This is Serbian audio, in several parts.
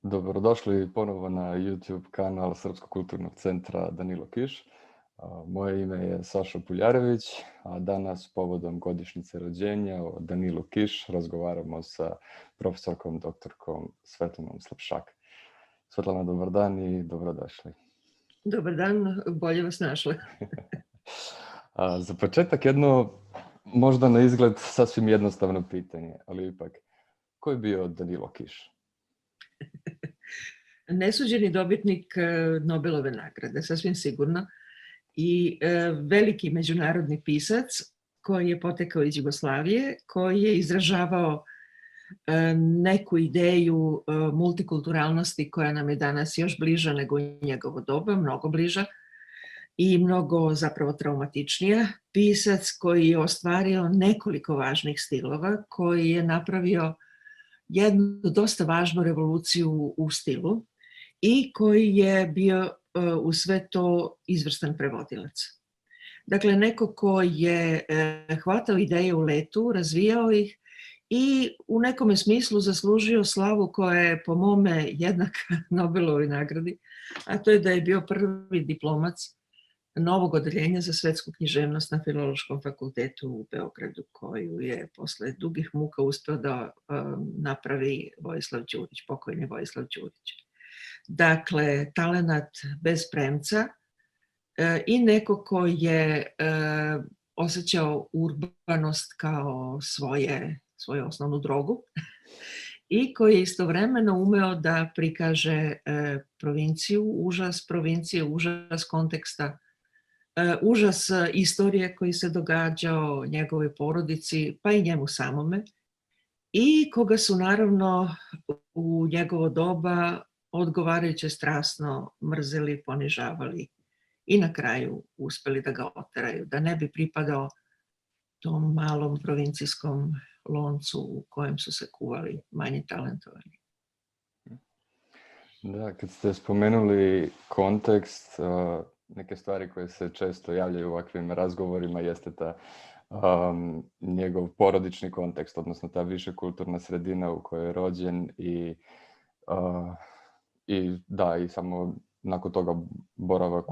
Dobrodošli ponovo na YouTube kanal Srpskog kulturnog centra Danilo Kiš. Moje ime je Saša Puljarević, a danas povodom godišnjice rođenja o Danilu Kiš razgovaramo sa profesorkom doktorkom Svetlanom Slepšak. Svetlana, dobar dan i dobrodošli. Dobar dan, bolje vas našli. Za početak jedno možda na izgled sasvim jednostavno pitanje, ali ipak, ko je bio Danilo Kiš? Nesuđeni dobitnik Nobelove nagrade, sasvim sigurno, i veliki međunarodni pisac koji je potekao iz Jugoslavije, koji je izražavao neku ideju multikulturalnosti koja nam je danas još bliža nego u njegovo doba, mnogo bliža i mnogo zapravo traumatičnija. Pisac koji je ostvario nekoliko važnih stilova, koji je napravio jednu dosta važnu revoluciju u stilu i koji je bio u sve to izvrstan prevodilac. Dakle, neko ko je hvatao ideje u letu, razvijao ih i u nekome smislu zaslužio slavu koja je po mome jednaka Nobelovoj nagradi, a to je da je bio prvi diplomac novog odeljenja za svetsku književnost na Filološkom fakultetu u Beogradu, koju je posle dugih muka uspeo da napravi Vojislav Đurić, pokojni Vojislav Đurić. Dakle, talenat bez premca i neko ko je osjećao urbanost kao svoju osnovnu drogu i koji je istovremeno umeo da prikaže provincije, užas konteksta, užas istorije koji se događao njegovoj porodici, pa i njemu samome, i koga su naravno u njegovo doba odgovarajuće strasno mrzeli, ponižavali i na kraju uspeli da ga oteraju, da ne bi pripadao tom malom provincijskom loncu u kojem su se kuvali manje talentovani. Da, kad ste spomenuli kontekst, neke stvari koje se često javljaju u ovakvim razgovorima jeste ta njegov porodični kontekst, odnosno ta višekulturna sredina u kojoj je rođen i samo nakon toga boravak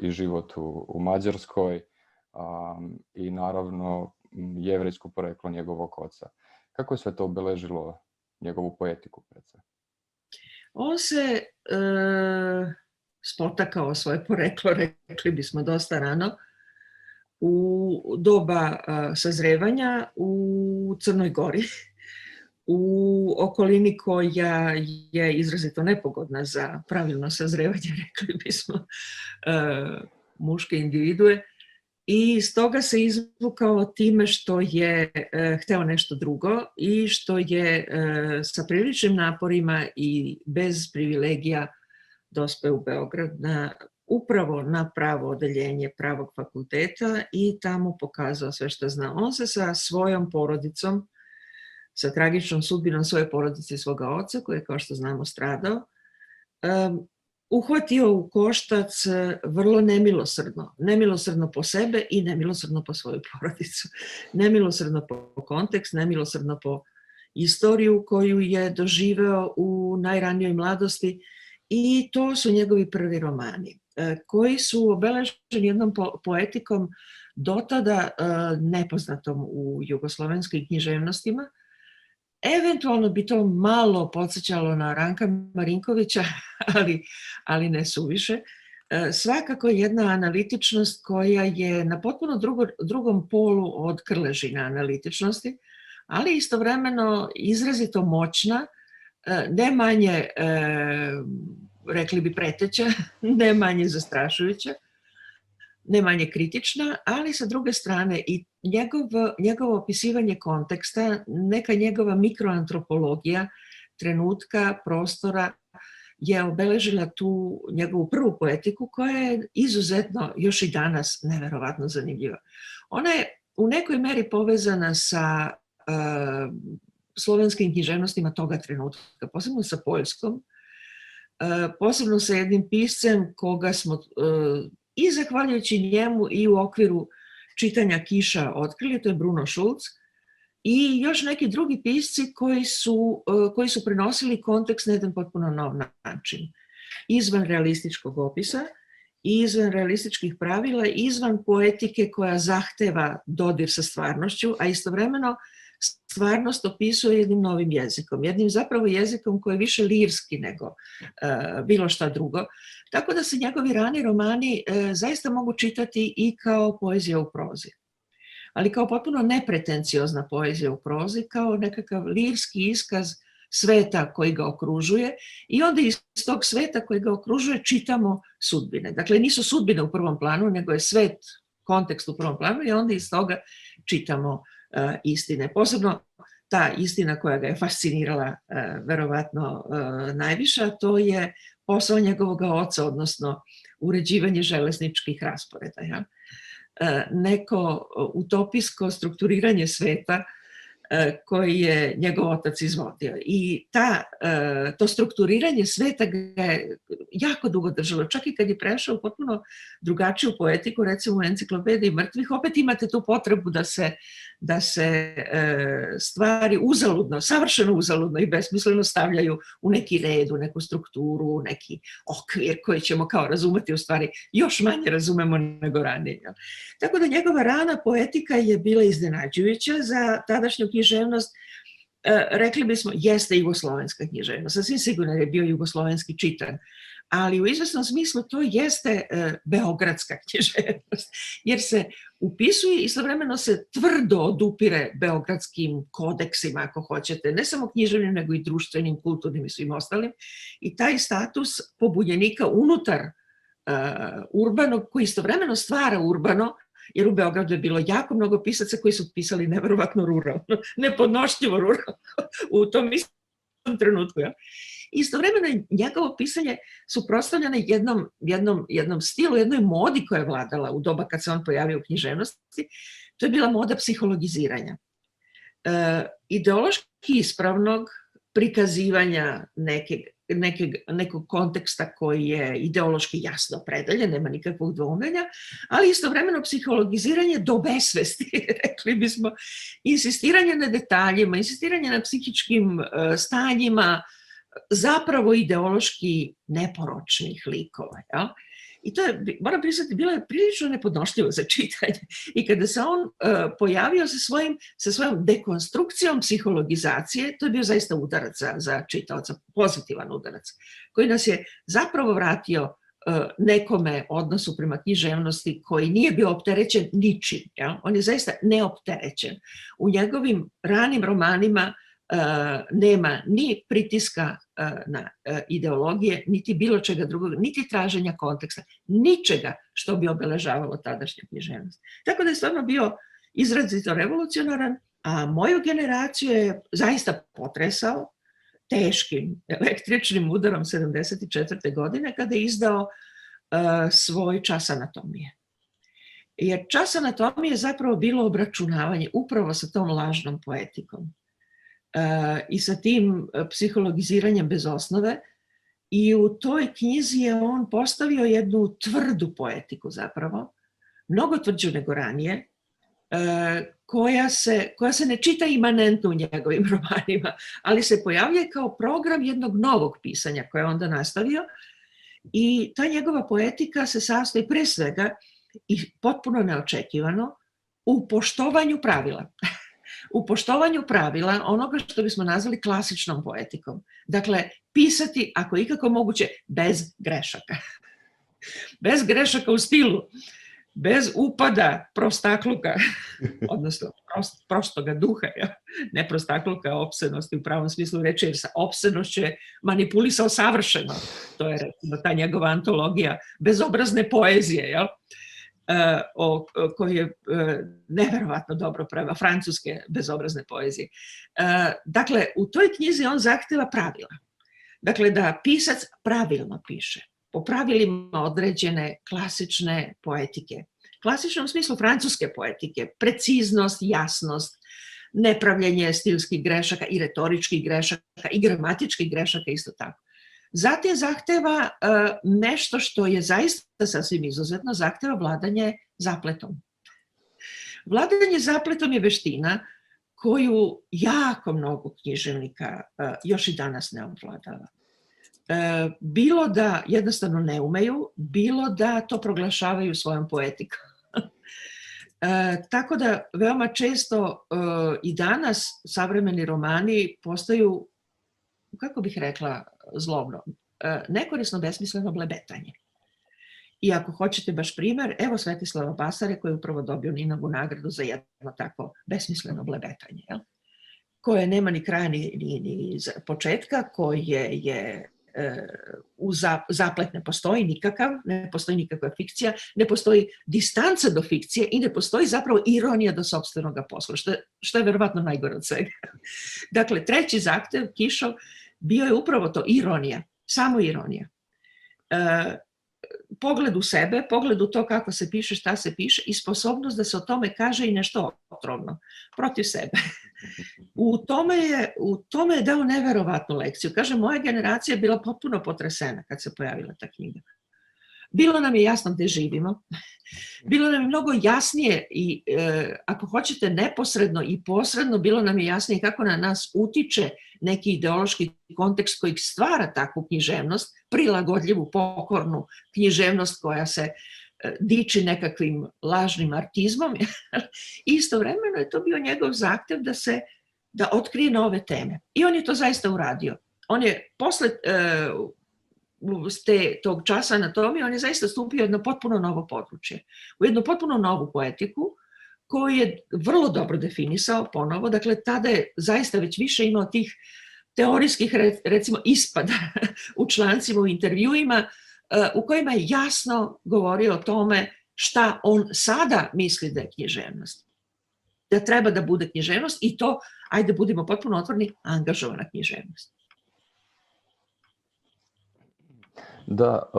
i život u Mađarskoj i naravno jevrejsko poreklo njegovog oca. Kako je sve to obeležilo njegovu poetiku? On se spotakao svoje poreklo, rekli bismo dosta rano, u doba sazrevanja u Crnoj Gori, u okolini koja je izrazito nepogodna za pravilno sazrevanje, rekli bismo, muške individue, i stoga se izvukao time što je hteo nešto drugo i što je sa priličnim naporima i bez privilegija dospeo u Beograd upravo na pravo odeljenje pravog fakulteta i tamo pokazao sve što zna. On se sa svojom porodicom, sa tragičnom sudbinom svoje porodice i svoga oca, koji je, kao što znamo, stradao, uhvatio u koštac vrlo nemilosrdno. Nemilosrdno po sebe i nemilosrdno po svoju porodicu. Nemilosrdno po kontekst, nemilosrdno po istoriju koju je doživeo u najranijoj mladosti, i to su njegovi prvi romani, koji su obeleženi jednom poetikom dotada nepoznatom u jugoslovenskim književnostima. Eventualno bi to malo podsjećalo na Ranka Marinkovića, ali ne suviše. Svakako jedna analitičnost koja je na potpuno drugom polu od Krležine analitičnosti, ali istovremeno izrazito moćna, ne manje, rekli bi, preteća, ne manje zastrašujuća, ne manje kritična, ali sa druge strane i njegovo opisivanje konteksta, neka njegova mikroantropologija trenutka, prostora je obeležila tu njegovu prvu poetiku koja je izuzetno još i danas neverovatno zanimljiva. Ona je u nekoj meri povezana sa slovenskim književnostima toga trenutka, posebno sa poljskom, posebno sa jednim piscem koga smo i zahvaljujući njemu i u okviru čitanja Kiša otkrili, to je Bruno Šulc, i još neki drugi pisci koji su prenosili kontekst na jedan potpuno nov način. Izvan realističkog opisa, izvan realističkih pravila, izvan poetike koja zahteva dodir sa stvarnošću, a istovremeno stvarnost opisuje jednim novim jezikom, jednim zapravo jezikom koji je više lirski nego bilo šta drugo. Tako da se njegovi rani romani zaista mogu čitati i kao poezija u prozi, ali kao potpuno nepretenciozna poezija u prozi, kao nekakav lirski iskaz sveta koji ga okružuje i onda iz tog sveta koji ga okružuje čitamo sudbine. Dakle, nisu sudbine u prvom planu, nego je svet, kontekst u prvom planu i onda iz toga čitamo istine. Posebno ta istina koja ga je fascinirala verovatno najviše, to je posao njegovog oca, odnosno uređivanje železničkih rasporeda. Ja? Neko utopijsko strukturiranje sveta koji je njegov otac izvodio. I to strukturiranje sveta ga je jako dugo držalo. Čak i kad je prešao u potpuno drugačiju poetiku, recimo u Enciklopediji mrtvih, opet imate tu potrebu da se stvari uzaludno, savršeno uzaludno i besmisleno stavljaju u neki red, u neku strukturu, u neki okvir koji ćemo kao razumeti, u stvari još manje razumemo nego ranije. Tako da njegova rana poetika je bila iznenađujuća za tadašnju književnost. Rekli bismo, jeste jugoslovenska književnost, sasvim sigurno je bio jugoslovenski čitan, ali u izvesnom smislu to jeste beogradska književnost, jer se upisuje i istovremeno se tvrdo odupire beogradskim kodeksima, ako hoćete, ne samo književnim, nego i društvenim, kulturnim i svim ostalim. I taj status pobunjenika unutar urbanog, koji istovremeno stvara urbano, jer u Beogradu je bilo jako mnogo pisaca koji su pisali neverovatno ruralno, nepodnošljivo ruralno u tom istom trenutku. Ja. Istovremeno je njegovo pisanje suprotstavljeno jednom stilu, jednoj modi koja je vladala u doba kad se on pojavio u književnosti. To je bila moda psihologiziranja. Ideološki ispravnog prikazivanja nekog konteksta koji je ideološki jasno opredeljen, nema nikakvog dvoumenja, ali istovremeno psihologiziranje do besvesti, rekli bismo, insistiranje na detaljima, insistiranje na psihičkim stanjima, zapravo ideološki neporočnih likova. Ja? I to je, moram priznati, bilo je prilično nepodnošljivo za čitanje. I kada se on pojavio sa svojom dekonstrukcijom psihologizacije, to je bio zaista udarac za čitaoca, pozitivan udarac, koji nas je zapravo vratio nekome odnosu prema književnosti koji nije bio opterećen ničim. Ja? On je zaista neopterećen. U njegovim ranim romanima nema ni pritiska na ideologije, niti bilo čega drugog, niti traženja konteksta, ničega što bi obeležavalo tadašnju književnost. Tako da je stvarno bio izrazito revolucionaran, a moju generaciju je zaista potresao teškim električnim udarom 74. godine kada je izdao svoj čas anatomije. Jer čas anatomije je zapravo bilo obračunavanje upravo sa tom lažnom poetikom. I sa tim psihologiziranjem bez osnove i u toj knjizi je on postavio jednu tvrdu poetiku zapravo, mnogo tvrđu nego ranije, koja se ne čita imanentno u njegovim romanima, ali se pojavljuje kao program jednog novog pisanja koje je onda nastavio i ta njegova poetika se sastoji pre svega i potpuno neočekivano u poštovanju pravila. U poštovanju pravila onoga što bismo nazvali klasičnom poetikom. Dakle, pisati, ako ikako moguće, bez grešaka. Bez grešaka u stilu, bez upada prostakluka, odnosno prostoga duha, ja? Ne prostakluka, opsenosti u pravom smislu reči, jer sa opsenošću je manipulisao savršeno. To je recimo ta njegova antologija bezobrazne poezije, jel? Koji je neverovatno dobro prema francuske bezobrazne poezije. Dakle, u toj knjizi on zahteva pravila. Dakle, da pisac pravilno piše, po pravilima određene klasične poetike. Klasičnom smislu francuske poetike, preciznost, jasnost, nepravljenje stilskih grešaka i retoričkih grešaka i gramatičkih grešaka isto tako. Zatim zahteva nešto što je zaista sasvim izuzetno, zahteva vladanje zapletom. Vladanje zapletom je veština koju jako mnogo književnika još i danas ne ovladava. Bilo da jednostavno ne umeju, bilo da to proglašavaju svojom poetikom. Tako da veoma često i danas savremeni romani postaju, kako bih rekla zlobno, nekorisno besmisleno blebetanje. I ako hoćete baš primer, evo Svetislava Basare koji je upravo dobio Ninovu nagradu za jedno tako besmisleno blebetanje, jel? Koje nema ni kraja ni početka, koje je zaplet ne postoji nikakav, ne postoji nikakva fikcija, ne postoji distanca do fikcije i ne postoji zapravo ironija do sopstvenog posla, što je verovatno najgore od svega. Dakle, treći zahtev Kišov bio je upravo to, ironija, samo ironija. Pogled u sebe, pogled u to kako se piše, šta se piše i sposobnost da se o tome kaže i nešto otrovno, protiv sebe. U tome je dao neverovatnu lekciju. Kaže, moja generacija je bila potpuno potresena kad se pojavila ta knjiga. Bilo nam je jasno gde živimo, bilo nam je mnogo jasnije i ako hoćete neposredno i posredno, bilo nam je jasnije kako na nas utiče neki ideološki kontekst koji stvara takvu književnost, prilagodljivu, pokornu književnost koja se diči nekakvim lažnim artizmom. Istovremeno je to bio njegov zahtev da otkrije nove teme. I on je to zaista uradio. On je posle tog časa anatomije, on je zaista stupio u jedno potpuno novo područje, u jednu potpuno novu poetiku, koju je vrlo dobro definisao ponovo. Dakle, tada je zaista već više imao tih teorijskih, recimo, ispada u člancima, u intervjuima, u kojima je jasno govorio o tome šta on sada misli da je književnost. Da treba da bude književnost i to, ajde budimo potpuno otvoreni, angažovana književnost. Da,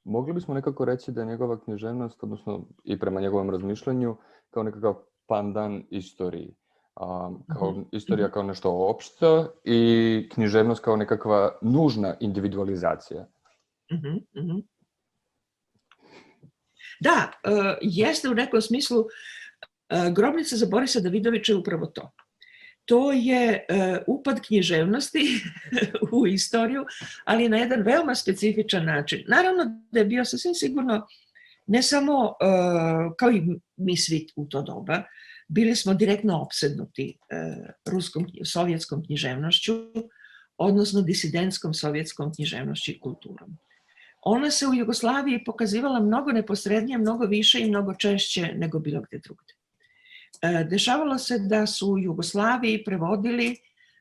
mogli bismo nekako reći da je njegova književnost, odnosno i prema njegovom razmišljanju, kao nekakav pandan istoriji. Kao istorija kao nešto opšte i književnost kao nekakva nužna individualizacija. Da, jeste u nekom smislu. Grobnica za Borisa Davidovića je upravo to. To je upad književnosti u istoriju, ali na jedan veoma specifičan način. Naravno da je bio sasvim sigurno, ne samo kao i mi svi u to doba, bili smo direktno opsednuti sovjetskom književnošću, odnosno disidentskom sovjetskom književnošću i kulturom. Ona se u Jugoslaviji pokazivala mnogo neposrednije, mnogo više i mnogo češće nego bilo gde drugde. Dešavalo se da su u Jugoslaviji prevodili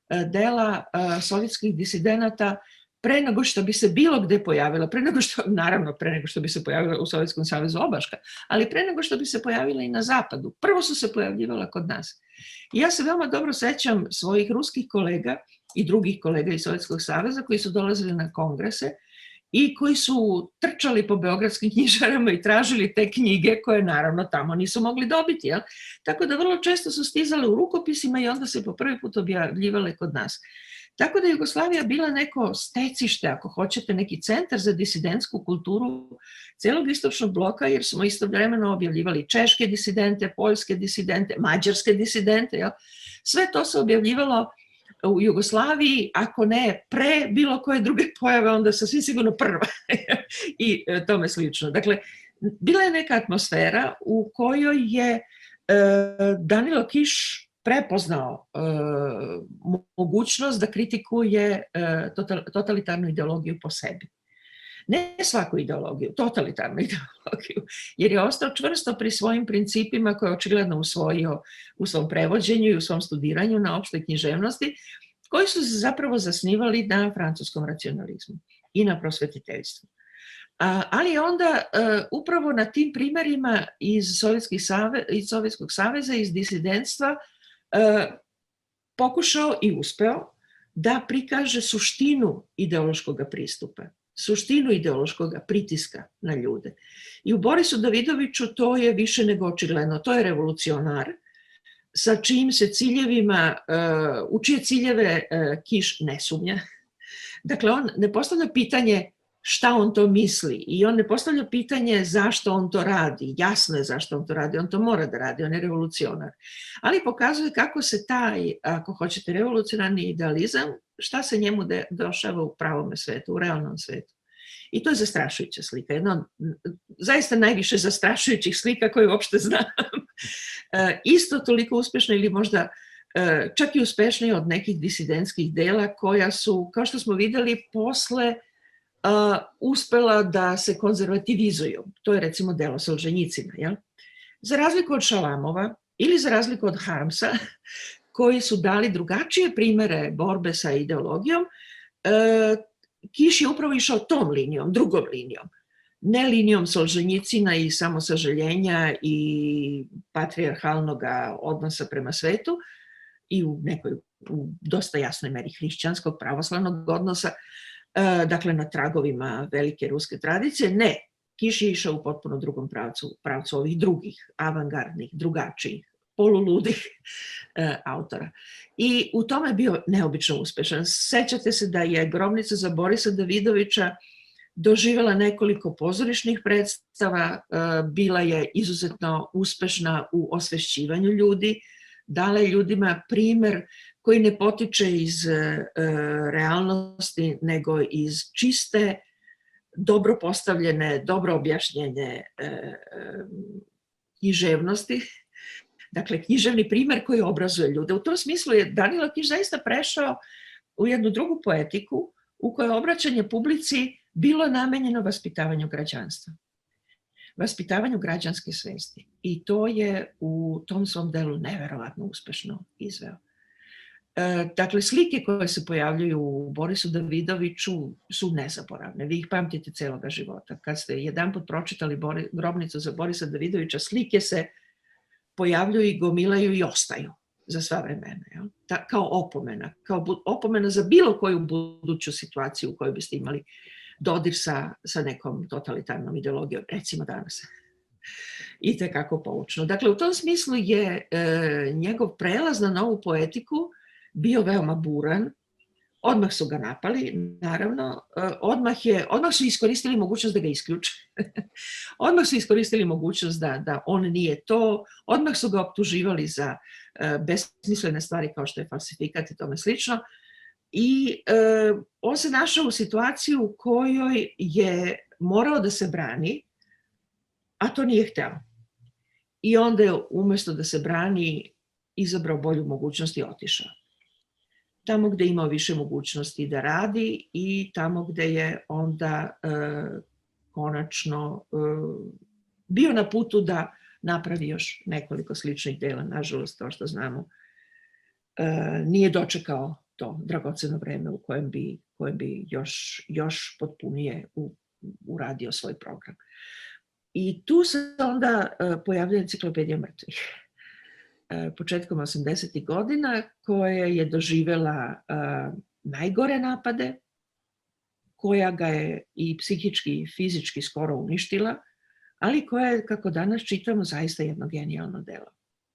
dela sovjetskih disidenata pre nego što bi se bilo gde pojavila, pre nego što bi se pojavila u Sovjetskom savezu obaška, ali pre nego što bi se pojavila i na zapadu. Prvo su se pojavljivala kod nas. I ja se veoma dobro sećam svojih ruskih kolega i drugih kolega iz Sovjetskog saveza koji su dolazili na kongrese i koji su trčali po beogradskim knjižarama i tražili te knjige koje naravno tamo nisu mogli dobiti. Jel? Tako da vrlo često su stizale u rukopisima i onda se po prvi put objavljivale kod nas. Tako da je Jugoslavija bila neko stecište, ako hoćete, neki centar za disidentsku kulturu celog istočnog bloka, jer smo istovremeno objavljivali češke disidente, poljske disidente, mađarske disidente. Jel? Sve to se objavljivalo u Jugoslaviji, ako ne pre bilo koje druge pojave, onda sasvim sigurno prva i tome slično. Dakle, bila je neka atmosfera u kojoj je Danilo Kiš prepoznao mogućnost da kritikuje totalitarnu ideologiju po sebi. Ne svaku ideologiju, totalitarnu ideologiju, jer je ostao čvrsto pri svojim principima koje je očigledno usvojio u svom prevođenju i u svom studiranju na opštoj književnosti, koji su se zapravo zasnivali na francuskom racionalizmu i na prosvetiteljstvu. Ali onda upravo na tim primerima iz Sovjetskog saveza, iz disidentstva, pokušao i uspeo da prikaže suštinu ideološkog pristupa, suštinu ideološkog pritiska na ljude. I u Borisu Davidoviću to je više nego očigledno. To je revolucionar sa čijim se ciljevima, u čije ciljeve Kiš ne sumnja. Dakle, on ne postavlja pitanje šta on to misli. I on ne postavlja pitanje zašto on to radi. Jasno je zašto on to radi, on to mora da radi, on je revolucionar. Ali pokazuje kako se taj, ako hoćete, revolucionarni idealizam, šta se njemu dešava u pravome svetu, u realnom svetu. I to je zastrašujuća slika. Jedna od zaista najviše zastrašujućih slika koje uopšte znam. Isto toliko uspešna ili možda čak i uspešnije od nekih disidentskih dela koja su, kao što smo videli, posle uspela da se konzervativizuju. To je recimo delo Solženjicina. Jel? Za razliku od Šalamova ili za razliku od Harmsa, koji su dali drugačije primere borbe sa ideologijom, Kiš je upravo išao tom linijom, drugom linijom. Ne linijom Solženjicina i samosažaljenja i patrijarhalnog odnosa prema svetu i u dosta jasnoj meri hrišćanskog pravoslavnog odnosa, dakle na tragovima velike ruske tradicije. Ne, Kiš je išao u potpuno drugom pravcu ovih drugih, avangardnih, drugačijih, poluludih autora. I u tome je bio neobično uspešan. Sećate se da je Grobnica za Borisa Davidovića doživjela nekoliko pozorišnih predstava, bila je izuzetno uspešna u osvešćivanju ljudi, dala je ljudima primer koji ne potiče iz realnosti, nego iz čiste, dobro postavljene, dobro objašnjene književnosti. Dakle, književni primer koji obrazuje ljude. U tom smislu je Danilo Kiš zaista prešao u jednu drugu poetiku u kojoj obraćanje publici bilo namenjeno vaspitavanju građanstva. Vaspitavanju građanske svesti. I to je u tom svom delu neverovatno uspešno izveo. Dakle, slike koje se pojavljuju u Borisu Davidoviću su nezaboravne. Vi ih pamtite celoga života. Kad ste jedanput pročitali Grobnicu za Borisa Davidovića, slike se pojavljuju i gomilaju i ostaju za sva vremena. Jel? Kao opomena za bilo koju buduću situaciju u kojoj biste imali dodir sa nekom totalitarnom ideologijom, recimo danas. I tekako poučno. Dakle, u tom smislu je njegov prelaz na novu poetiku bio veoma buran. Odmah su ga napali, naravno. Odmah su iskoristili mogućnost da ga isključe. Odmah su iskoristili mogućnost da on nije to. Odmah su ga optuživali za besmislene stvari kao što je falsifikat i tome slično. I on se našao u situaciju u kojoj je morao da se brani, a to nije hteo. I onda je umjesto da se brani izabrao bolju mogućnost i otišao. Tamo gde je imao više mogućnosti da radi i tamo gde je onda konačno bio na putu da napravi još nekoliko sličnih dela. Nažalost, to što znamo, nije dočekao to dragoceno vreme u kojem bi još potpunije uradio svoj program. I tu se onda pojavlja Enciklopedija mrtvih. Početkom 80. godina, koja je doživela najgore napade, koja ga je i psihički i fizički skoro uništila, ali koja je, kako danas čitamo, zaista jedno genijalno delo,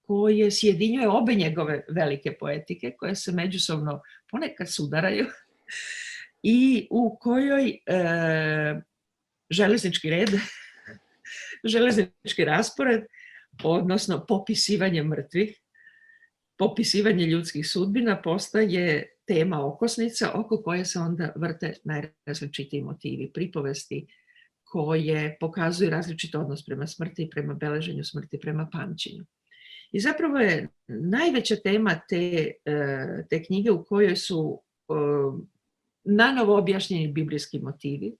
koje sjedinjuje obe njegove velike poetike, koje se međusobno ponekad sudaraju i u kojoj železnički raspored, odnosno popisivanje mrtvih, popisivanje ljudskih sudbina postaje tema okosnica oko koje se onda vrte najrazličitiji motivi, pripovesti koje pokazuju različit odnos prema smrti, prema beleženju smrti, prema pamćenju. I zapravo je najveća tema te knjige u kojoj su nanovo objašnjeni biblijski motivi,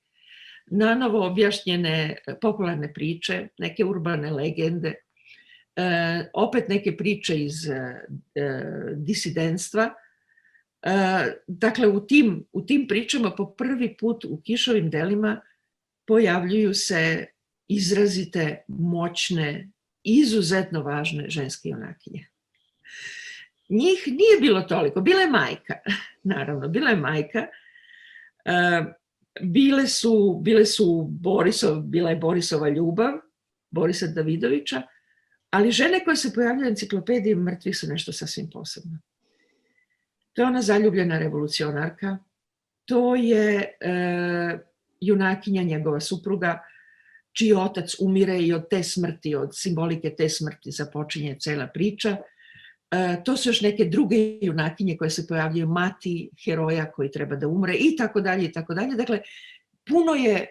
nanovo objašnjene popularne priče, neke urbane legende, opet neke priče iz disidentstva. Dakle, u tim pričama po prvi put u Kišovim delima pojavljuju se izrazite, moćne, izuzetno važne ženske junakinje. Njih nije bilo toliko, bila je majka, naravno, bila je majka. Bila je Borisova ljubav, Borisa Davidovića, ali žene koje se pojavljaju u Enciklopediji mrtvih su nešto sasvim posebno. To je ona zaljubljena revolucionarka, to je junakinja, njegova supruga, čiji otac umire i od te smrti, od simbolike te smrti započinje cela priča. To su još neke druge junakinje koje se pojavljaju, mati heroja koji treba da umre i tako dalje i tako dalje. Dakle, puno je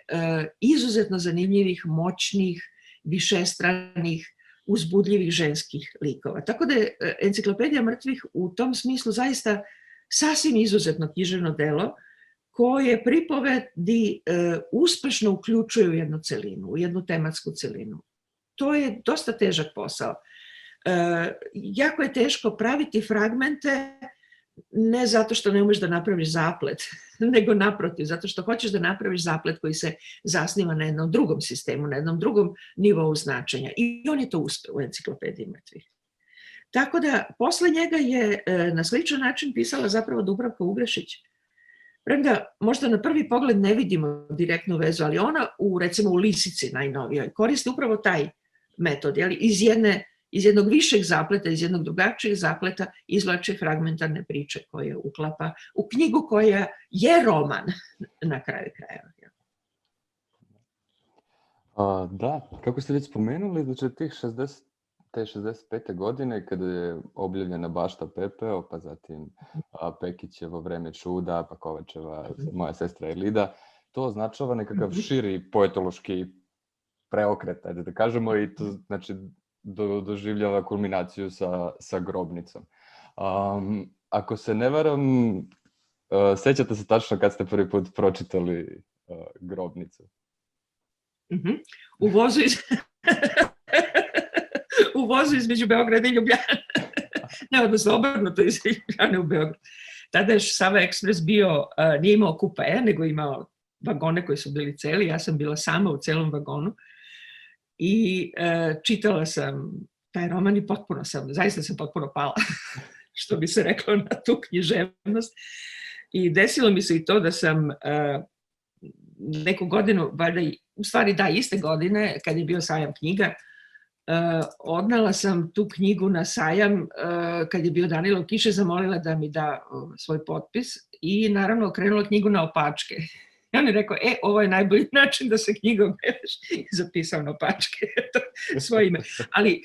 izuzetno zanimljivih, moćnih, višestranih, uzbudljivih ženskih likova. Tako da je Enciklopedija mrtvih u tom smislu zaista sasvim izuzetno književno delo koje pripovedi uspešno uključuju u jednu celinu, u jednu tematsku celinu. To je dosta težak posao. Jako je teško praviti fragmente, ne zato što ne umeš da napraviš zaplet, nego naprotiv, zato što hoćeš da napraviš zaplet koji se zasniva na jednom drugom sistemu, na jednom drugom nivou značenja. I on je to uspeo u Enciklopediji mrtvih. Tako da, posle njega je na sličan način pisala zapravo Dubravka Ugrešić. Premda možda na prvi pogled ne vidimo direktnu vezu, ali ona recimo u Lisici najnovijoj koristi upravo taj metod, iz jednog višeg zapleta, iz jednog drugačijeg zapleta izvlače fragmentarne priče koje uklapa u knjigu koja je roman na kraju krajeva. Da, kako ste već spomenuli, znači te 65. godine kada je objavljena Bašta pepeo, pa zatim Pekićevo Vreme čuda, pa Kovačeva Moja sestra Elida, to označava nekakav širi poetološki preokret, ajde da kažemo, i to znači doživljava kulminaciju sa Grobnicom. Ako se ne varam, sećate se tačno kad ste prvi put pročitali Grobnicu? U vozu između Beograda i Ljubljane. Ne, odnosno obrnuto iz Ljubljane u Beograd. Tada je Sava Ekspres nije imao kupaja, nego imao vagone koji su bili celi. Ja sam bila sama u celom vagonu i čitala sam taj roman i zaista sam potpuno pala, što bi se reklo, na tu književnost. I desilo mi se i to da sam neku godinu, u stvari iste godine, kad je bio sajam knjiga, odnela sam tu knjigu na sajam kad je bio Danilo Kiš, zamolila da mi da svoj potpis i naravno okrenula knjigu na opačke. I on je rekao, ovo je najbolji način da se knjiga obeleži, i zapisao na opačke svoje ime. Ali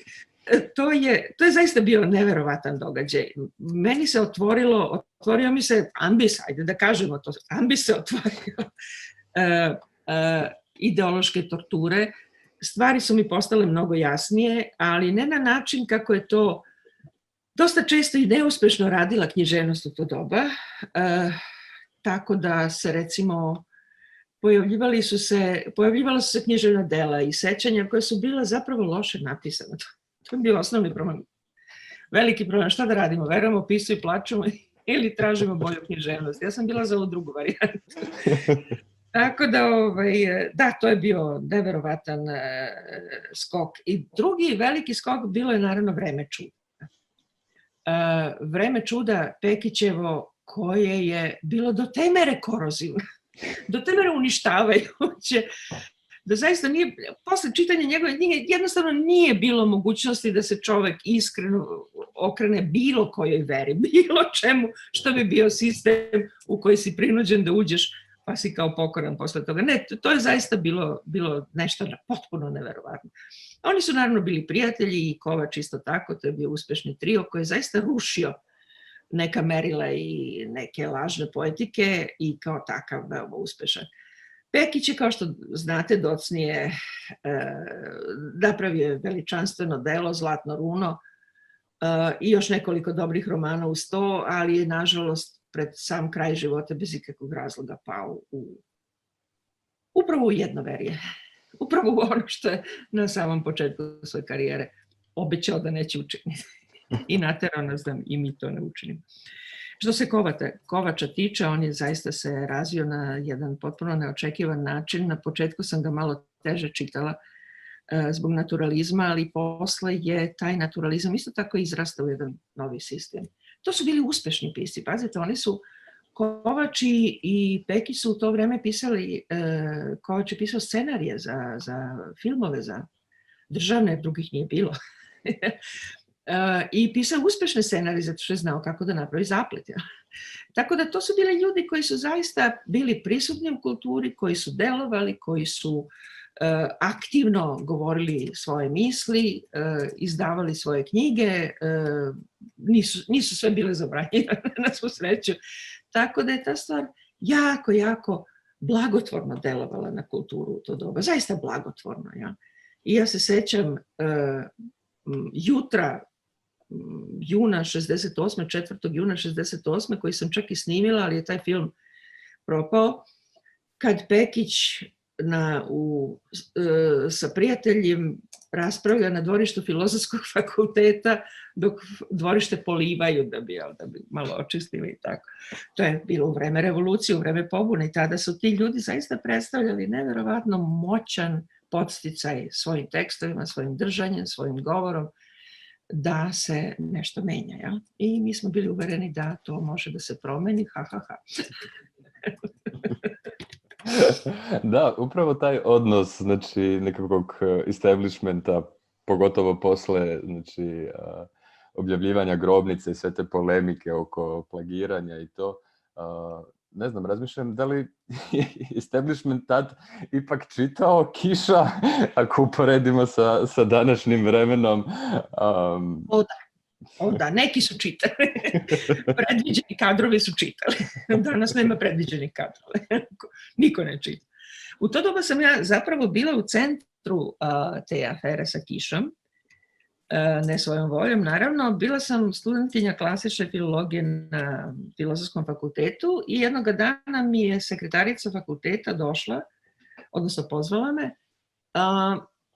to je zaista bio neverovatan događaj. Meni se otvorio mi se ambis, ajde da kažemo to, ambis se otvorio ideološke torture. Stvari su mi postale mnogo jasnije, ali ne na način kako je to dosta često i neuspešno radila književnost u to doba. Tako da se recimo pojavljivala su se književna dela i sećanja koja su bila zapravo loše napisana. To je bio osnovni problem. Veliki problem. Šta da radimo? Verujemo, pisu i plačemo ili tražimo bolju književnost? Ja sam bila za ovu drugu varijantu. Tako da, to je bio neverovatan skok. I drugi veliki skok bilo je naravno Vreme čuda. Vreme čuda Pekićevo, koje je bilo do te mere korozivno, do te mere uništavajuće, da zaista nije, posle čitanja njegove knjige, jednostavno nije bilo mogućnosti da se čovek iskreno okrene bilo kojoj veri, bilo čemu što bi bio sistem u koji si prinuđen da uđeš, pa si kao pokoran posle toga. Ne, to je zaista bilo nešto potpuno neverovatno. Oni su naravno bili prijatelji i Kovač isto tako, to je bio uspešni trio koji je zaista rušio neka merila i neke lažne poetike i kao takav veoma uspešan. Pekić je, kao što znate, docnije napravio veličanstveno delo Zlatno runo i još nekoliko dobrih romana uz to, ali je nažalost pred sam kraj života bez ikakvog razloga pao upravo u jednoverje. Upravo u ono što je na samom početku svoje karijere obećao da neće učiniti. I naterao nas da i mi to ne učinimo. Što se Kovača tiče, on je zaista se razvio na jedan potpuno neočekivan način. Na početku sam ga malo teže čitala zbog naturalizma, ali posle je taj naturalizam isto tako izrastao u jedan novi sistem. To su bili uspešni pisci. Pazite, oni su, Kovač i Pekić su u to vreme pisali, Kovač je pisao scenarije za filmove, za državne, drugih nije bilo. I pisao uspešne scenarije zato što je znao kako da napravi zaplet. Ja. Tako da to su bili ljudi koji su zaista bili prisutni u kulturi, koji su delovali, koji su aktivno govorili svoje misli, izdavali svoje knjige, nisu sve bile zabranjene na svu sreću. Tako da je ta stvar jako, jako blagotvorno delovala na kulturu u to doba. Zaista blagotvorno. Ja? I ja se sećam jutra juna 68. 4. juna 68. koji sam čak i snimila, ali je taj film propao, kad Pekić sa prijateljem raspravlja na dvorištu Filozofskog fakulteta dok dvorište polivaju da bi malo očistili i tako. To je bilo u vreme revolucije, u vreme pobune i tada su ti ljudi zaista predstavljali neverovatno moćan podsticaj svojim tekstovima, svojim držanjem, svojim govorom da se nešto menja. Ja? I mi smo bili uvereni da to može da se promeni, Da, upravo taj odnos, znači, nekakvog establishmenta, pogotovo posle, znači, objavljivanja Grobnice i sve te polemike oko plagiranja i to, ne znam, razmišljam da li establishment tad ipak čitao Kiša, ako uporedimo sa današnjim vremenom. O da, neki su čitali. Predviđeni kadrovi su čitali. Danas nema predviđenih kadrova. Niko ne čita. U to doba sam ja zapravo bila u centru te afere sa Kišom. Ne svojom voljom, naravno. Bila sam studentkinja klasične filologije na Filozofskom fakultetu i jednog dana mi je sekretarica fakulteta došla, odnosno pozvala me,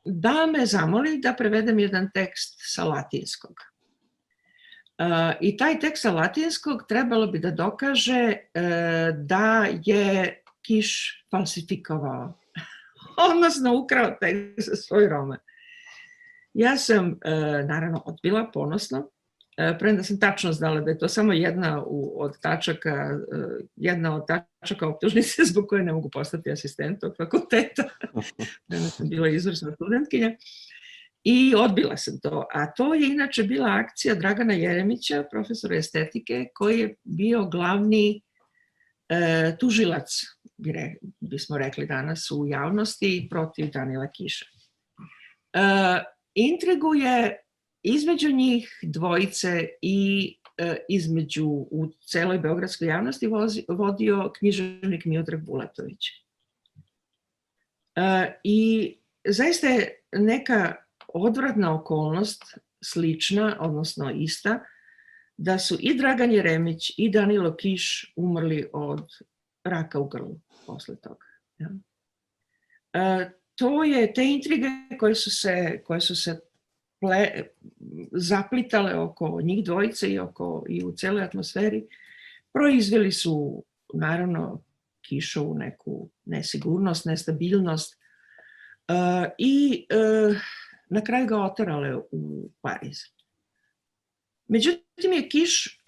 da me zamoli da prevedem jedan tekst sa latinskog. I taj tekst sa latinskog trebalo bi da dokaže da je Kiš falsifikovao, odnosno ukrao tekst za svoj roman. Ja sam naravno odbila ponosno, premda sam tačno znala da je to samo jedna od tačaka optužnice zbog koje ne mogu postati asistent tog fakulteta. Premda sam bila izvrsna studentkinja. I odbila sam to. A to je inače bila akcija Dragana Jeremića, profesora estetike, koji je bio glavni tužilac, bismo rekli danas, u javnosti protiv Danila Kiša. Intrigu je između njih dvojice i u celoj beogradskoj javnosti vodio književnik Miodrag Bulatović. I zaista je neka odvratna okolnost, slična, odnosno ista, da su i Dragan Jeremić i Danilo Kiš umrli od raka u grlu posle toga. Ja. To je te intrige koje su se zaplitale oko njih dvojice i u celoj atmosferi, proizveli su naravno Kišovu neku nesigurnost, nestabilnost i na kraju ga oterale u Pariz. Međutim je Kiš,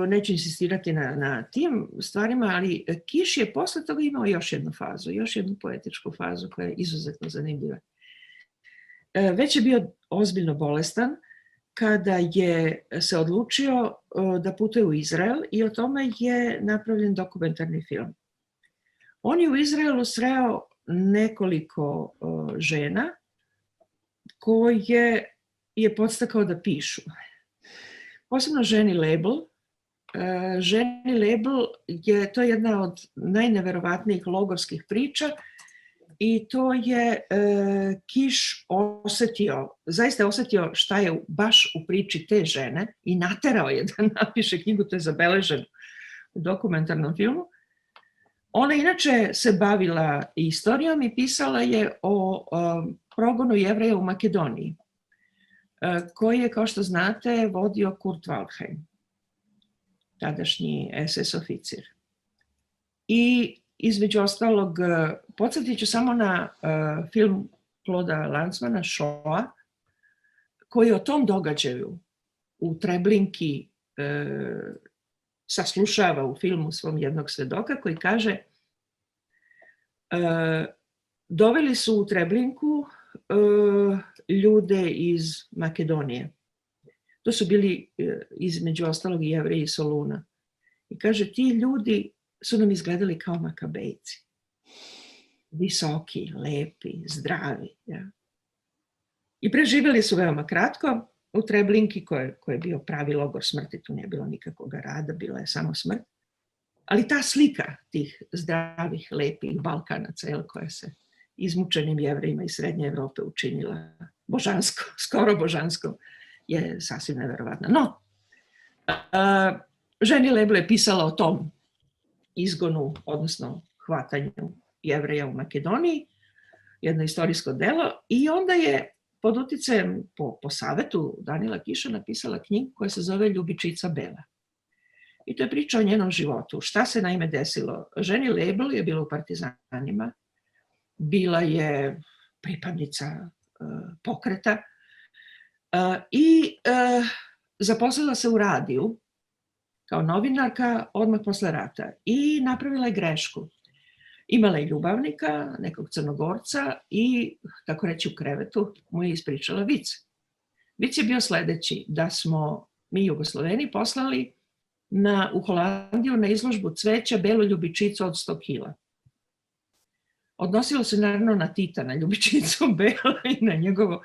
neću insistirati na tim stvarima, ali Kiš je posle toga imao još jednu fazu, još jednu poetičku fazu koja je izuzetno zanimljiva. Već je bio ozbiljno bolestan kada je se odlučio da putuje u Izrael i o tome je napravljen dokumentarni film. On je u Izraelu sreo nekoliko žena koje je podstakao da pišu. Posebno ženi Lebel. Ženi Lebel to je jedna od najneverovatnijih logorskih priča i to je Kiš zaista osetio šta je baš u priči te žene i naterao je da napiše knjigu, to je zabeleženo u dokumentarnom filmu. Ona inače se bavila istorijom i pisala je o progonu Jevreja u Makedoniji, koji je, kao što znate, vodio Kurt Waldheim, tadašnji SS oficir. I između ostalog, podsjetit ću samo na film Claude'a Lanzmana, Shoah, koji o tom događaju u Treblinki saslušava u filmu svom jednog svedoka koji kaže doveli su u Treblinku ljude iz Makedonije. To su bili između ostalog i Jevreji iz Soluna. I kaže, ti ljudi su nam izgledali kao Makabejci. Visoki, lepi, zdravi. Ja. I preživjeli su veoma kratko u Treblinki, koji je bio pravi logor smrti, tu nije bilo nikakvog rada, bila je samo smrt. Ali ta slika tih zdravih, lepih Balkanaca, koja se izmučenim Jevrejima iz Srednje Evrope učinila božansko, skoro božansko, je sasvim neverovatna. No, Ženi Lebel je pisala o tom izgonu, odnosno hvatanju Jevreja u Makedoniji, jedno istorijsko delo, i onda je pod uticajem, po savetu Danila Kiša, napisala knjigu koja se zove Ljubičica Bela. I to je priča o njenom životu. Šta se naime desilo? Ženi Lebel je bila u partizanima, bila je pripadnica pokreta i zaposlila se u radiju kao novinarka odmah posle rata i napravila je grešku. Imala je ljubavnika, nekog Crnogorca i, tako reći, u krevetu mu je ispričala vic. Vic je bio sledeći, da smo mi Jugosloveni poslali u Holandiju na izložbu cveća belu ljubičicu od 100 kila. Odnosilo se naravno na Tita, na ljubičicu Bela i na njegovo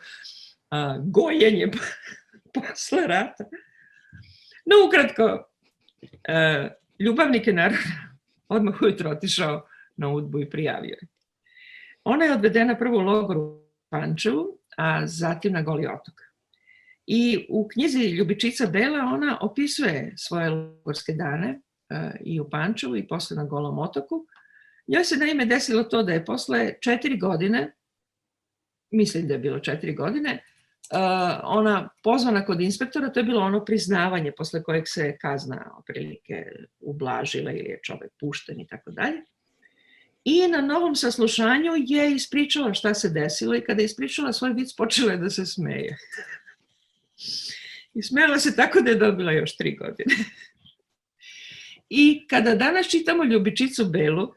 gojenje posle rata. No, ukratko, ljubavnik je naravno odmah ujutro otišao na udbu i prijavio je. Ona je odvedena prvo u logor u Pančevu, a zatim na Goli otok. I u knjizi Ljubičica Bela ona opisuje svoje logorske dane i u Pančevu i posle na Golom otoku. Njoj se naime desilo to da je posle 4 godine, mislim da je bilo 4 godine, ona pozvana kod inspektora, to je bilo ono priznavanje posle kojeg se kazna otprilike ublažila ili je čovek pušten i tako dalje. I na novom saslušanju je ispričala šta se desilo i kada je ispričala svoj vic počela je da se smeje. I smejala se tako da je dobila još 3 godine. I kada danas čitamo Ljubičicu Belu,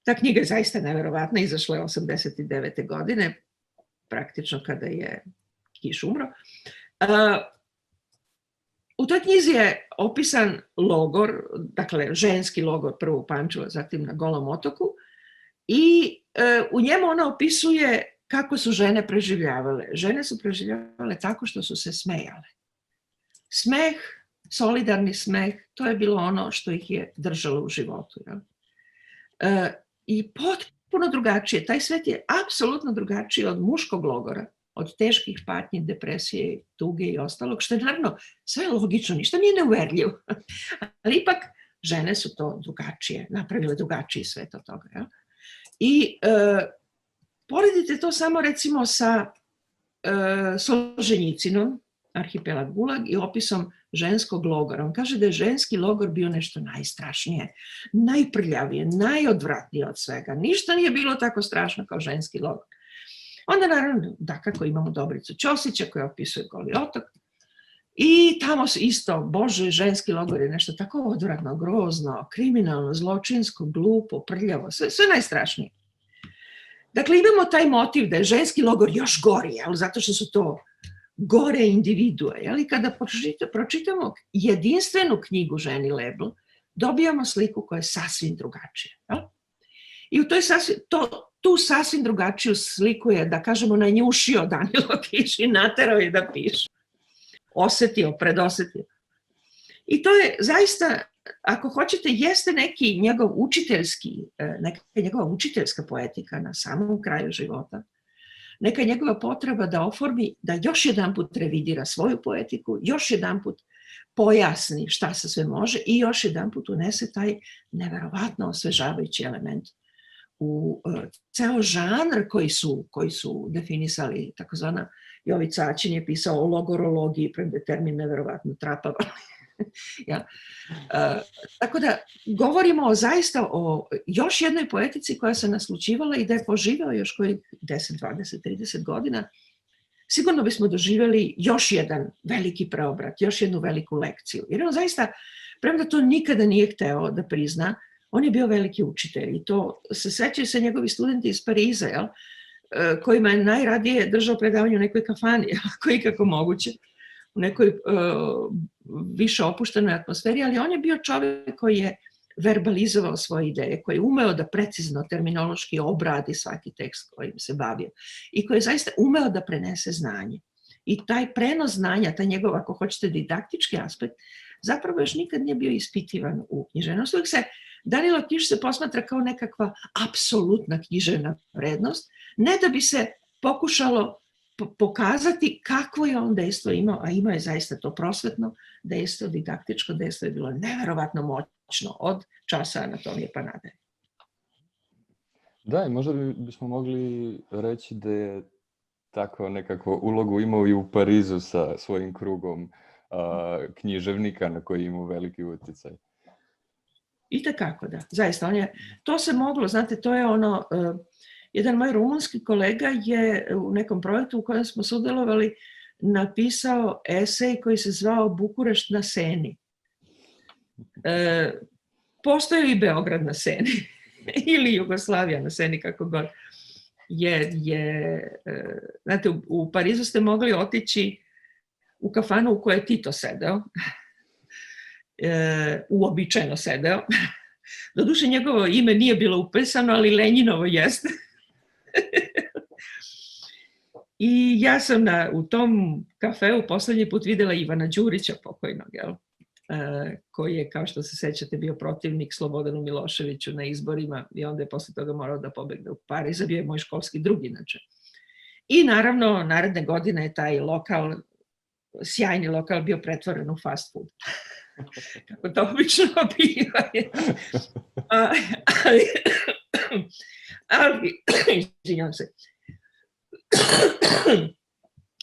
ta knjiga je zaista neverovatna, izašla je 89. godine, praktično kada je Kiš umro. U toj knjizi je opisan logor, dakle ženski logor prvo u Pančevu, zatim na Golom otoku i u njemu ona opisuje kako su žene preživljavale. Žene su preživljavale tako što su se smejale. Smeh, solidarni smeh, to je bilo ono što ih je držalo u životu. Ja? I potpuno drugačije, taj svet je apsolutno drugačiji od muškog logora, od teških patnji, depresije, tuge i ostalog, što je naravno sve logično, ništa nije neuverljivo. Ali ipak žene su to drugačije, napravile drugačiji svet od toga. Ja? I poredite to samo recimo sa Solženjicinom, Arhipelag Gulag, i opisom ženskog logora. On kaže da je ženski logor bio nešto najstrašnije, najprljavije, najodvratnije od svega. Ništa nije bilo tako strašno kao ženski logor. Onda naravno, dakako, imamo Dobricu Ćosića koja opisuje Goli otok i tamo isto, bože, ženski logor je nešto tako odvratno, grozno, kriminalno, zločinsko, glupo, prljavo, sve najstrašnije. Dakle, imamo taj motiv da je ženski logor još gori, zato što su to gore individue. Ali kada pročitamo jedinstvenu knjigu Ženi Lebel, dobijamo sliku koja je sasvim drugačija. I tu sasvim drugačiju sliku je, da kažemo, nanjušio Danilo Kiš i naterao je da piše. Osetio, predosetio. I to je zaista, ako hoćete, jeste neki njegov neka njegova učiteljska poetika na samom kraju života. Neka njegova potreba da oformi, da još jedan put revidira svoju poetiku, još jedan put pojasni šta se sve može i još jedan put unese taj neverovatno osvežavajući element u ceo žanr koji su definisali, takozvana Jovica Aćin je pisao o logorologiji, premda je termin neverovatno trapav. Ja. Tako da govorimo zaista o još jednoj poetici koja se naslućivala i da je poživao još koji 10, 20, 30 godina, sigurno bismo doživjeli još jedan veliki preobrat, još jednu veliku lekciju. Jer on zaista, premda to nikada nije hteo da prizna, on je bio veliki učitelj i to se sećaju se njegovi studenti iz Pariza, kojima je najradije držao predavanje u nekoj kafani, ako je ikako moguće. nekoj više opuštenoj atmosferi, ali on je bio čovjek koji je verbalizovao svoje ideje, koji je umeo da precizno terminološki obradi svaki tekst kojim se bavio i koji je zaista umeo da prenese znanje. I taj prenos znanja, taj njegov, ako hoćete, didaktički aspekt, zapravo još nikad nije bio ispitivan u književnosti. Uvijek se Danilo Kiš se posmatra kao nekakva apsolutna književna vrednost, ne da bi se pokušalo pokazati kakvo je on dejstvo imao, a imao je zaista to prosvetno dejstvo, didaktičko dejstvo je bilo neverovatno moćno od časa anatomije pa nadalje. Da, i možda bismo mogli reći da je tako nekakvu ulogu imao i u Parizu sa svojim krugom književnika na koji imao veliki utjecaj. Itekako, da. Zaista, to se moglo, znate, to je ono, jedan moj rumunski kolega je u nekom projektu u kojem smo sudjelovali napisao esej koji se zvao Bukurešt na Seni. Postoji i Beograd na Seni ili Jugoslavija na Seni, kako god. Znate, u Parizu ste mogli otići u kafanu u kojoj je Tito sedeo, uobičajeno sedeo. Doduše, njegovo ime nije bilo upisano, ali Lenjinovo jeste. I ja sam u tom kafeu posljednji put vidjela Ivana Đurića, pokojnog, koji je, kao što se sećate, bio protivnik Slobodanu Miloševiću na izborima i onda je posle toga morao da pobegne u Pariz, bio je moj školski drug inače. I naravno, naredne godine je taj lokal, sjajni lokal, bio pretvoren u fast food. Kako to obično biva. Ali, izvinjam se,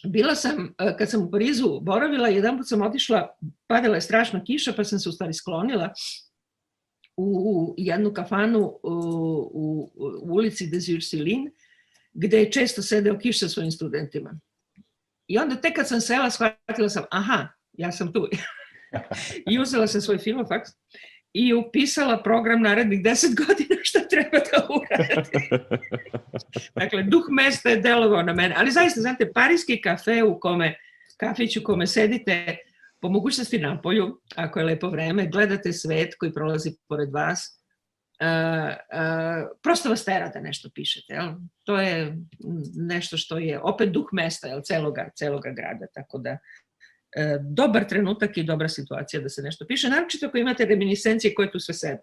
bila sam, kad sam u Parizu boravila, jedanput sam otišla, padala je strašna kiša, pa sam se u stvari sklonila u jednu kafanu u ulici des Ursulines, gde je često sedeo Kiš sa svojim studentima. I onda tek kad sam sela, shvatila sam, aha, ja sam tu. I uzela sam svoj filofaks i upisala program narednih 10 godina što treba da uradi. Dakle, duh mesta je delovao na mene. Ali zaista, znate, parijski kafić u kome sedite po mogućnosti napolju, ako je lepo vreme, gledate svet koji prolazi pored vas, prosto vas tera da nešto pišete. Jel? To je nešto što je opet duh mesta, jel, celoga grada, tako da dobar trenutak i dobra situacija da se nešto piše, naročito ako imate reminiscencije koje tu sve sede.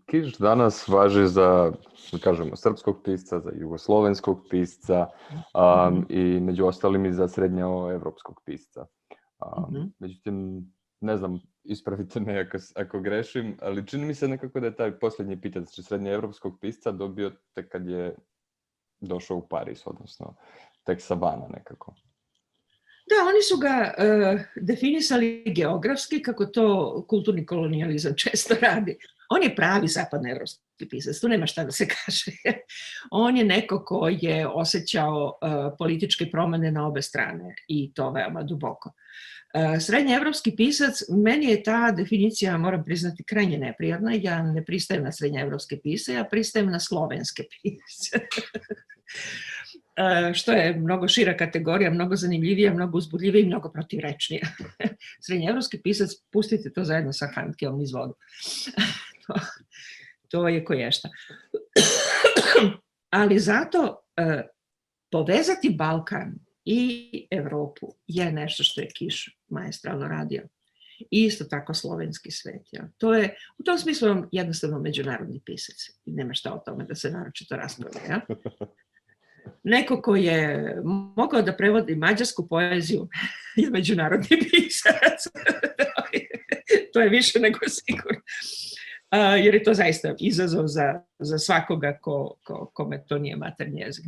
Kiš danas važi za, da kažemo, srpskog pisca, za jugoslovenskog pisca i među ostalim i za srednjoevropskog pisca. Međutim, ne znam, ispravite me ako grešim, ali čini mi se nekako da je taj posljednji pitac srednjoevropskog pisca dobio tek kad je došao u Pariz, odnosno tek sa vana nekako. Da, oni su ga definisali geografski, kako to kulturni kolonijalizam često radi. On je pravi zapadnoevropski pisac, tu nema šta da se kaže. On je neko ko je osjećao političke promene na obe strane i to veoma duboko. Srednjeevropski pisac, meni je ta definicija, moram priznati, krajnje neprijatna. Ja ne pristajem na srednjeevropske pisce, ja pristajem na slovenske pisce. Što je mnogo šira kategorija, mnogo zanimljivija, mnogo uzbudljivija i mnogo protivrečnija. Srednjeevropski pisac, pustite to zajedno sa Handkeom iz vodu. To je koješta. Ali zato povezati Balkan i Evropu je nešto što je Kiš maestralno radio. I isto tako slovenski svet. Ja. To je, u tom smislu jednostavno međunarodni pisac. Nema šta o tome da se naročito raspravlja. Ja? Neko ko je mogao da prevodi mađarsku poeziju je međunarodni pisac. To je više nego sigurno. Jer je to zaista izazov za svakoga kome to nije maternji jezik.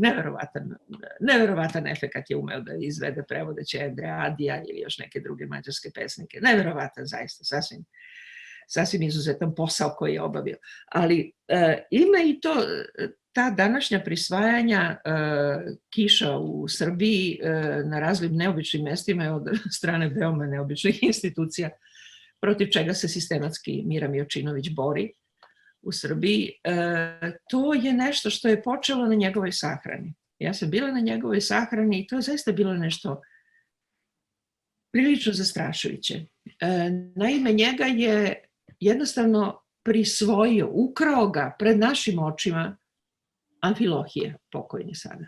Neverovatan efekat je umeo da izvede prevodeći Andreja Adija ili još neke druge mađarske pesnike. Neverovatan, zaista, sasvim izuzetan posao koji je obavio. Ali ima i to, ta današnja prisvajanja Kiša u Srbiji na raznim neobičnim mestima od strane veoma neobičnih institucija, protiv čega se sistematski Mira Miočinović bori u Srbiji, to je nešto što je počelo na njegovoj sahrani. Ja sam bila na njegovoj sahrani i to je zaista bilo nešto prilično zastrašujuće. Naime, njega je jednostavno prisvojio, ukrao ga pred našim očima Amfilohije, pokojni sada,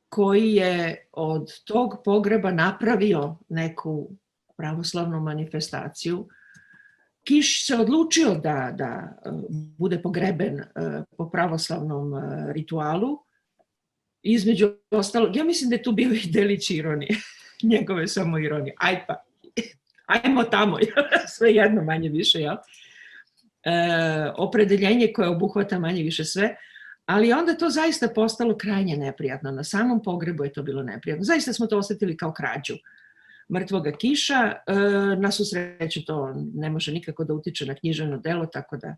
koji je od tog pogreba napravio neku pravoslavnu manifestaciju. Kiš se odlučio da bude pogreben po pravoslavnom ritualu. Između ostalog, ja mislim da je tu bio i delić ironije, njegove samo ironije. Ajmo tamo, sve jedno manje više, jel? Opredeljenje koje obuhvata manje više sve, ali onda to zaista postalo krajnje neprijatno. Na samom pogrebu je to bilo neprijatno. Zaista smo to osjetili kao krađu mrtvoga Kiša. Na svu sreću to ne može nikako da utiče na književno delo, tako da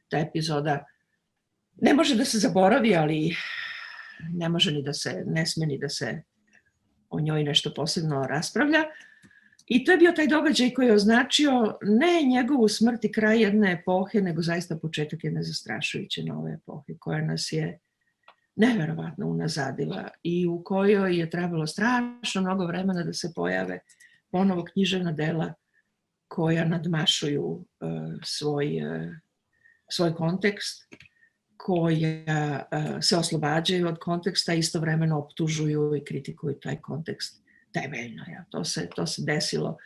ta epizoda ne može da se zaboravi, ali ne sme ni da se o njoj nešto posebno raspravlja. I to je bio taj događaj koji je označio ne njegovu smrt i kraj jedne epohe, nego zaista početak jedne zastrašujuće nove epohe, koja nas je neverovatno unazadila i u kojoj je trebalo strašno mnogo vremena da se pojave ponovo književna dela koja nadmašuju svoj kontekst, koja se oslobađaju od konteksta, istovremeno optužuju i kritikuju taj kontekst temeljno. To se desilo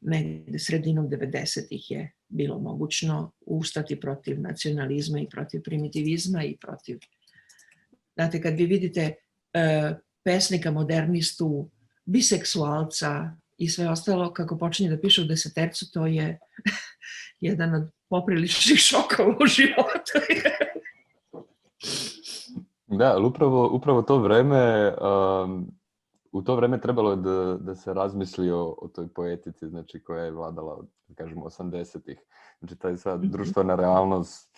negde sredinom 90-ih je bilo mogućno ustati protiv nacionalizma i protiv primitivizma i protiv... Znate, kad vi vidite pesnika, modernistu, biseksualca i sve ostalo, kako počinje da piše u desetercu, to je jedan od popriličnih šokova u životu. Da, ali upravo to vreme, u to vreme trebalo je da se razmisli o toj poetici, znači koja je vladala, da kažemo, 80-ih. Znači taj sad društvena realnost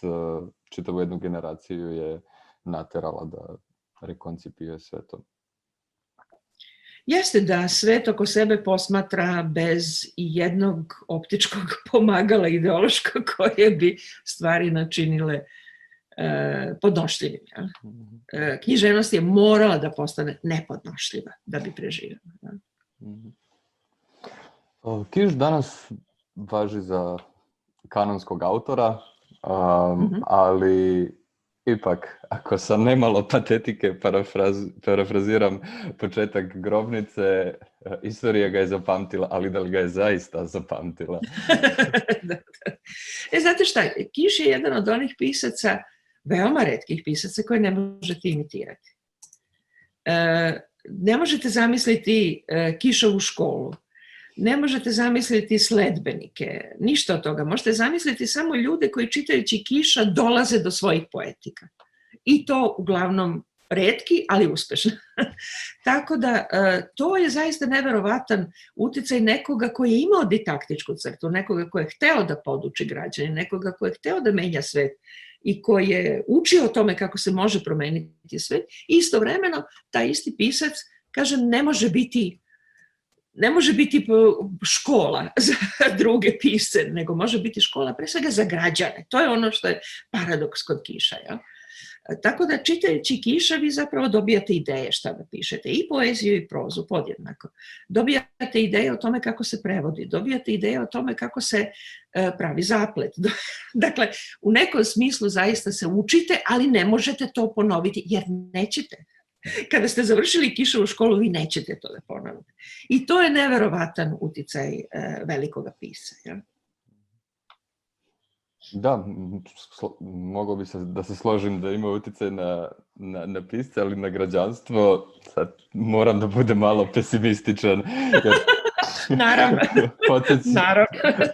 čitavu jednu generaciju je naterala da rekoncipije sve to. Jeste da svet oko sebe posmatra bez jednog optičkog pomagala ideološkog koje bi stvari načinile podnošljivim. Ja? Književnost je morala da postane nepodnošljiva da bi preživjela. Ja? Kiš danas važi za kanonskog autora, ali ipak, ako sam nemalo patetike, parafraziram početak Grobnice, istorija ga je zapamtila, ali da li ga je zaista zapamtila? Znate šta, Kiš je jedan od onih pisaca, veoma retkih pisaca koje ne možete imitirati. Ne možete zamisliti Kišovu školu, ne možete zamisliti sledbenike, ništa od toga. Možete zamisliti samo ljude koji čitajući Kiša dolaze do svojih poetika. I to uglavnom retki, ali uspešno. Tako da to je zaista neverovatan uticaj nekoga koji je imao didaktičku crtu, nekoga koji je hteo da poduči građane, nekoga koji je hteo da menja svet i koji je učio o tome kako se može promeniti svet. Istovremeno, taj isti pisac, kažem, ne može biti škola za druge pisce, nego može biti škola pre svega za građane. To je ono što je paradoks kod Kiša. Ja? Tako da čitajući Kiša vi zapravo dobijate ideje šta da pišete, i poeziju i prozu podjednako. Dobijate ideje o tome kako se prevodi, dobijate ideje o tome kako se pravi zaplet. Dakle, u nekom smislu zaista se učite, ali ne možete to ponoviti jer nećete. Kada ste završili Kišovu školu, vi nećete to da ponovite. I to je neverovatan uticaj velikoga pisca. Ja? Da, mogao bi da se složim da ima uticaj na pisce, ali na građanstvo sad moram da budem malo pesimističan. Jer... Naravno.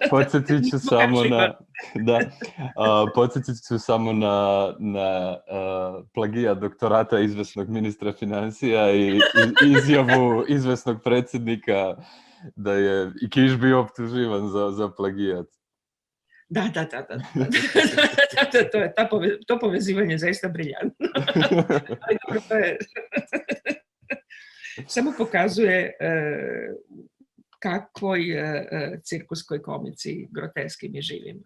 Podsjetit ću samo na plagijat doktorata izvesnog ministra financija i izjavu izvesnog predsjednika da je i Kiš bio optuživan za plagijat. Da. To povezivanje je zaista briljantno. Ali dobro, to je... Samo pokazuje kakvoj cirkuskoj komici groteski mi živimo.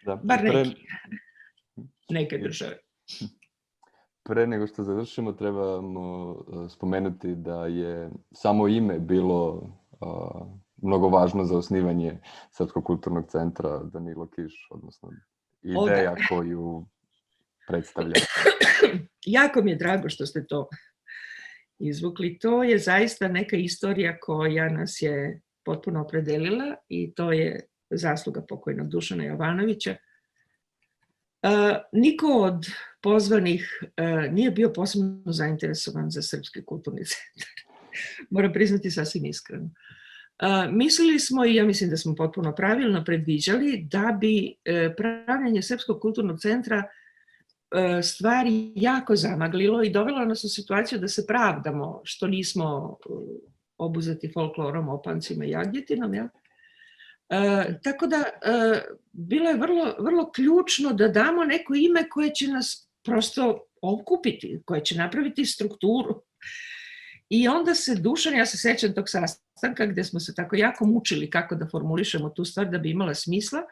Da. Bar neke države. pre nego što završimo trebamo spomenuti da je samo ime bilo mnogo važno za osnivanje Srpskog kulturnog centra Danilo Kiš, odnosno ideja koju predstavlja. Jako mi je drago što ste to izvukli. To je zaista neka istorija koja nas je potpuno opredelila i to je zasluga pokojnog Dušana Jovanovića. Niko od pozvanih nije bio posebno zainteresovan za Srpski kulturni centar. Moram priznati sasvim iskreno. Mislili smo, i ja mislim da smo potpuno pravilno predviđali, da bi pravljanje Srpskog kulturnog centra stvari jako zamaglilo i dovelo nas u situaciju da se pravdamo što nismo obuzeti folklorom, opancima i agljetinom. Ja? Tako da bilo je vrlo ključno da damo neko ime koje će nas prosto okupiti, koje će napraviti strukturu. I onda se Dušan, ja se sećam tog sastanka gde smo se tako jako mučili kako da formulišemo tu stvar da bi imala smisla.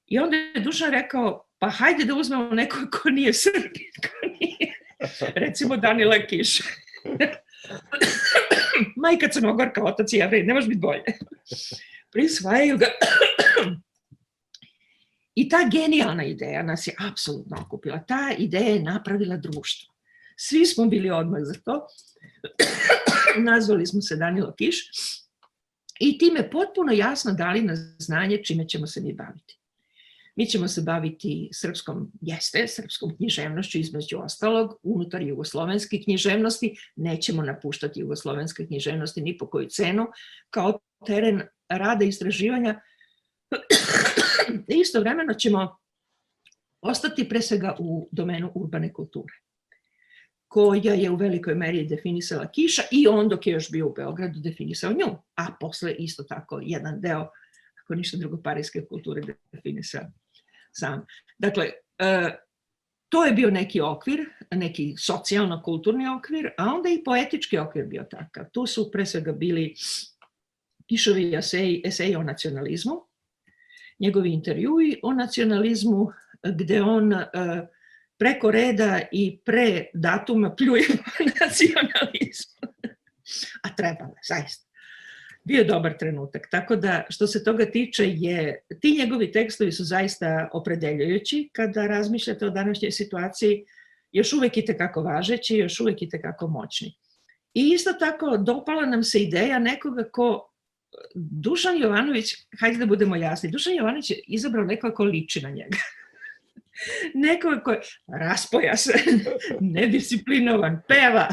I onda je Dušan rekao, pa hajde da uzmemo nekog ko nije Srbin, ko nije, recimo Danila Kiša. Majka Crnogorka, otac Jevrej, ne može biti bolje. Prisvajaju ga. I ta genijalna ideja nas je apsolutno okupila. Ta ideja je napravila društvo. Svi smo bili odmah za to. Nazvali smo se Danilo Kiš i time potpuno jasno dali na znanje čime ćemo se mi baviti. Mi ćemo se baviti srpskom književnošću između ostalog, unutar jugoslovenske književnosti. Nećemo napuštati jugoslovenske književnosti ni po koju cenu, kao teren rada i istraživanja. Istovremeno ćemo ostati pre svega u domenu urbane kulture, koja je u velikoj meri definisala Kiša i on dok je još bio u Beogradu definisao nju, a posle isto tako jedan deo, ako ništa drugo, parijske kulture definisao sam. Dakle, to je bio neki okvir, neki socijalno-kulturni okvir, a onda i poetički okvir bio takav. Tu su pre svega bili Kišovi eseji o nacionalizmu, njegovi intervjui o nacionalizmu, gde on preko reda i pre datuma pljuje nacionalizmu. A trebalo je, zaista. Bio je dobar trenutak. Tako da, što se toga tiče, ti njegovi tekstovi su zaista opredeljujući kada razmišljate o današnjoj situaciji, još uvek i tekako važeći, još uvek i tekako moćni. I isto tako dopala nam se ideja nekoga ko Dušan Jovanović, hajde da budemo jasni, Dušan Jovanović je izabrao nekoga ko liči na njega. Nekoga ko je raspojasan, nedisciplinovan, peva,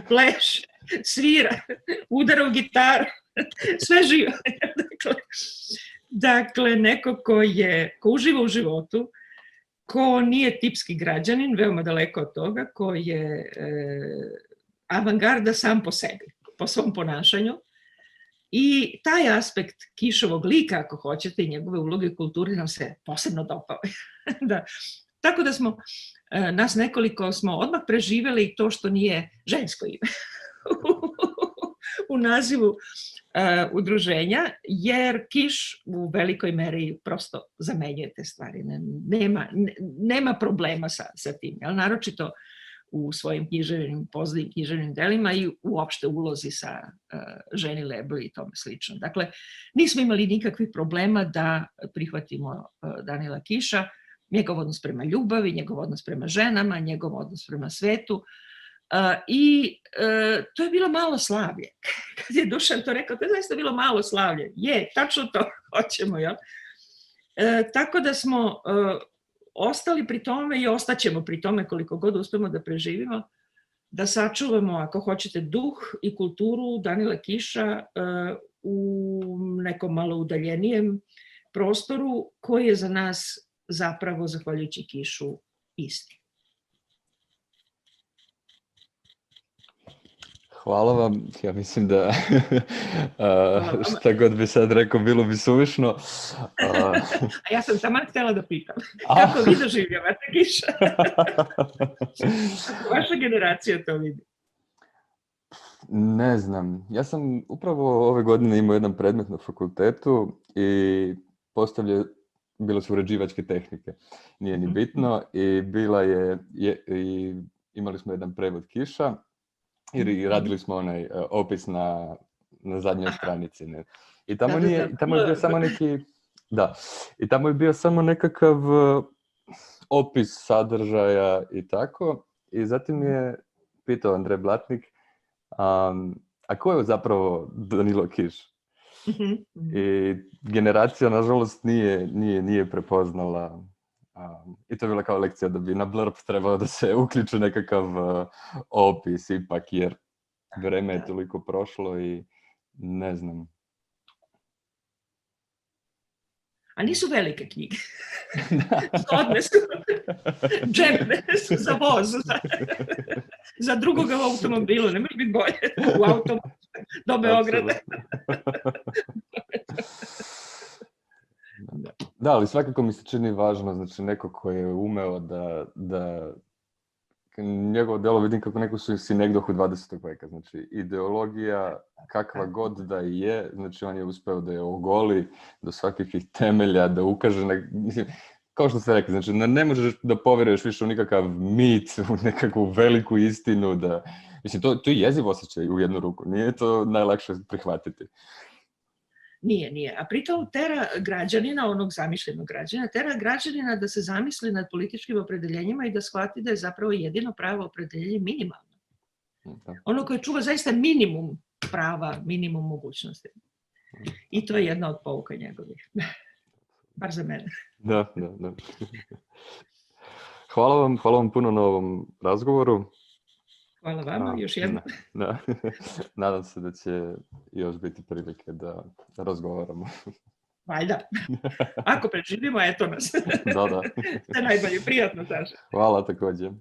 pleše, svira, udara u gitaru, sve živo. Dakle, neko ko uživa u životu, ko nije tipski građanin, veoma daleko od toga, ko je avangarda sam po sebi, po svom ponašanju. I taj aspekt Kišovog lika, ako hoćete, i njegove uloge u kulturi nam se posebno dopao. Da. Tako da smo, nas nekoliko smo odmah preživeli to što nije žensko ime u nazivu udruženja, jer Kiš u velikoj meri prosto zamenjuje te stvari. Nema problema sa tim, naročito u svojim pozadnjim književnim delima i uopšte ulozi sa ženi Lebli i tome slično. Dakle, nismo imali nikakvih problema da prihvatimo Danila Kiša, njegov odnos prema ljubavi, njegov odnos prema ženama, njegov odnos prema svetu. I to je bilo malo slavlje. Kad je Dušan to rekao, to je zaista bilo malo slavlje. Je, tačno to hoćemo, jel? Tako da smo ostali pri tome i ostaćemo pri tome koliko god uspemo da preživimo, da sačuvamo, ako hoćete, duh i kulturu Danila Kiša u nekom malo udaljenijem prostoru koji je za nas zapravo, zahvaljujući Kišu, isti. Hvala vam. Ja mislim da šta god bi sad rekao bilo bi suvišno. A ja sam taman htjela da pitam. Kako vi doživljavate Kiša? Vaša generacija to vidi. Ne znam. Ja sam upravo ove godine imao jedan predmet na fakultetu i bile su uređivačke tehnike. Nije ni bitno i bila je imali smo jedan prevod Kiša i radili smo onaj opis na zadnjoj stranici. Ne? I tamo, tamo je bio samo neki... Da, i tamo je bio samo nekakav opis sadržaja i tako. I zatim je pitao Andrej Blatnik, a ko je zapravo Danilo Kiš? I generacija, nažalost, nije prepoznala. I to je bila kao lekcija da bi na blurb trebao da se uključi nekakav opis ipak, jer vreme je toliko prošlo i ne znam. A nisu velike knjige. Zgodne su. Džepne su za voz. Za drugoga u automobilu. Ne može biti bolje u automobilu do Beograda. Da, ali svakako mi se čini važno, znači neko ko je umeo da njegovo delo vidim kako neko su si negdje u 20. veka, znači ideologija kakva god da je, znači on je uspeo da je ogoli do svakih temelja, da ukaže, kao što ste rekli, znači ne možeš da poveruješ više u nikakav mit, u nekakvu veliku istinu, mislim, to je jeziv osjećaj u jednu ruku, nije to najlakše prihvatiti. Nije. A pritom tera građanina, onog zamišljenog građanina, tera građanina da se zamisli nad političkim opredeljenjima i da shvati da je zapravo jedino pravo opredeljenje minimalno. Ono koje čuva zaista minimum prava, minimum mogućnosti. I to je jedna od pouka njegovih. Bar za mene. Da. Hvala vam puno na ovom razgovoru. Hvala vama, još jednom. Nadam se da će još biti prilike da razgovaramo. Valjda. Ako preživimo, eto nas. Da. Sve najbolje, prijatno, Saša. Hvala također.